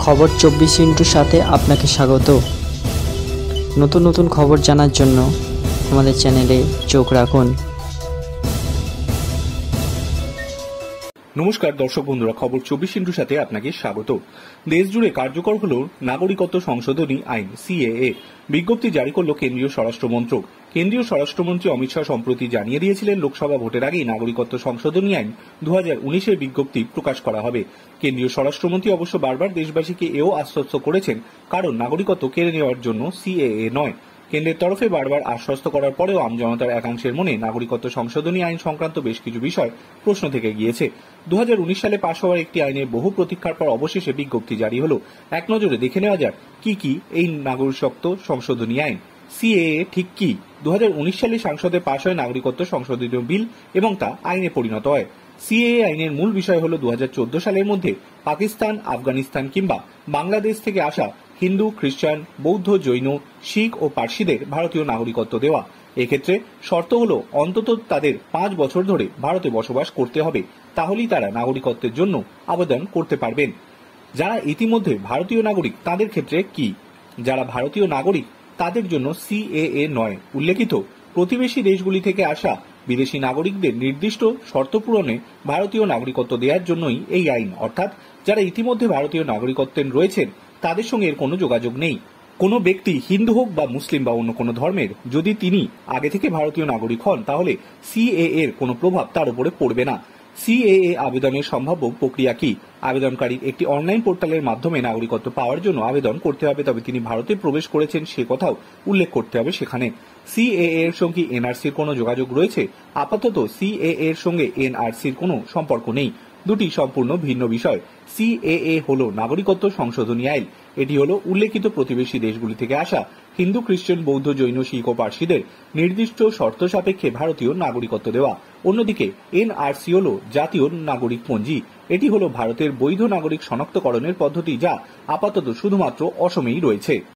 খবর 24 সাথে আপনাকে স্বাগত। নতুন নতুন খবর জানার জন্য আমাদের চ্যানেলে চোখ রাখুন। নমস্কার দর্শক বন্ধুরা, খবর 24 সাথে আপনাকে স্বাগত। দেশ জুড়ে কার্যকর হল নাগরিকত্ব সংশোধনী আইন সিএএ। বিজ্ঞপ্তি জারি করল কেন্দ্রীয় স্বরাষ্ট্র মন্ত্রক। কেন্দ্রীয় স্বরাষ্ট্রমন্ত্রী অমিত শাহ সম্প্রতি জানিয়ে দিয়েছিলেন, লোকসভা ভোটের আগেই নাগরিকত্ব সংশোধনী আইন 2019-এর বিজ্ঞপ্তি প্রকাশ করা হবে। কেন্দ্রীয় স্বরাষ্ট্রমন্ত্রী অবশ্য বারবার দেশবাসীকে এও আশ্বস্ত করেছেন, কারণ নাগরিকত্ব কেড়ে নেওয়ার জন্য সিএএ নয়। কেন্দ্রের তরফে বারবার আশ্বস্ত করার পরেও আমজনতার একাংশের মনে নাগরিকত্ব সংশোধনী আইন সংক্রান্ত বেশ কিছু বিষয় প্রশ্ন থেকে গিয়েছে। 2019 সালে পাশ হওয়ার একটি আইনের বহু প্রতীক্ষার পর অবশেষে বিজ্ঞপ্তি জারি হলো। এক নজরে দেখে নেওয়া যাক কি এই নাগরিকত্ব সংশোধনী আইন সিএএ ঠিক কি। 2019 সালে সংসদে পাশ হয় নাগরিকত্ব সংশোধনী বিল এবং তা আইনে পরিণত হয়। সিএএ আইনের মূল বিষয় হল 2014 সালের মধ্যে পাকিস্তান, আফগানিস্তান কিংবা বাংলাদেশ থেকে আসা হিন্দু, খ্রিস্টান, বৌদ্ধ, জৈন, শিখ ও পার্সিদের ভারতীয় নাগরিকত্ব দেওয়া। এক্ষেত্রে শর্ত হল অন্তত তাদের 5 বছর ধরে ভারতে বসবাস করতে হবে, তাহলেই তারা নাগরিকত্বের জন্য আবেদন করতে পারবেন। যারা ইতিমধ্যে ভারতীয় নাগরিক তাদের ক্ষেত্রে কি? যারা ভারতীয় নাগরিক তাদের জন্য সিএএ নয়। উল্লেখিত প্রতিবেশী দেশগুলি থেকে আসা বিদেশি নাগরিকদের নির্দিষ্ট শর্ত পূরণে ভারতীয় নাগরিকত্ব দেওয়ার জন্যই এই আইন। অর্থাৎ যারা ইতিমধ্যে ভারতীয় নাগরিকত্বের রয়েছেন তাদের সঙ্গে এর কোনো যোগাযোগ নেই। কোনো ব্যক্তি হিন্দু হোক বা মুসলিম বা অন্য কোনো ধর্মের, যদি তিনি আগে থেকে ভারতীয় নাগরিক হন তাহলে সিএএ এর কোনো প্রভাব তার উপরে পড়বে না। সিএএ আবেদনের সম্ভাব্য প্রক্রিয়া কি? আবেদনকারীর একটি অনলাইন পোর্টালের মাধ্যমে নাগরিকত্ব পাওয়ার জন্য আবেদন করতে হবে, তবে তিনি ভারতে প্রবেশ করেছেন সে কথাও উল্লেখ করতে হবে সেখানে। সিএএ এর সঙ্গে এনআরসির কোনো যোগাযোগ রয়েছে? আপাতত সিএএ এর সঙ্গে এনআরসির কোনো সম্পর্ক নেই। দুটি সম্পূর্ণ ভিন্ন বিষয়। সিএএ হল নাগরিকত্ব সংশোধনী আইন। এটি হল উল্লেখিত প্রতিবেশী দেশগুলি থেকে আসা হিন্দু, খ্রিস্টান, বৌদ্ধ, জৈন, শিখ ও পার্সিদের নির্দিষ্ট শর্ত সাপেক্ষে ভারতীয় নাগরিকত্ব দেওয়া। অন্যদিকে এনআরসি হল জাতীয় নাগরিক পঞ্জি। এটি হল ভারতের বৈধ নাগরিক শনাক্তকরণের পদ্ধতি, যা আপাতত শুধুমাত্র অসমেই রয়েছে।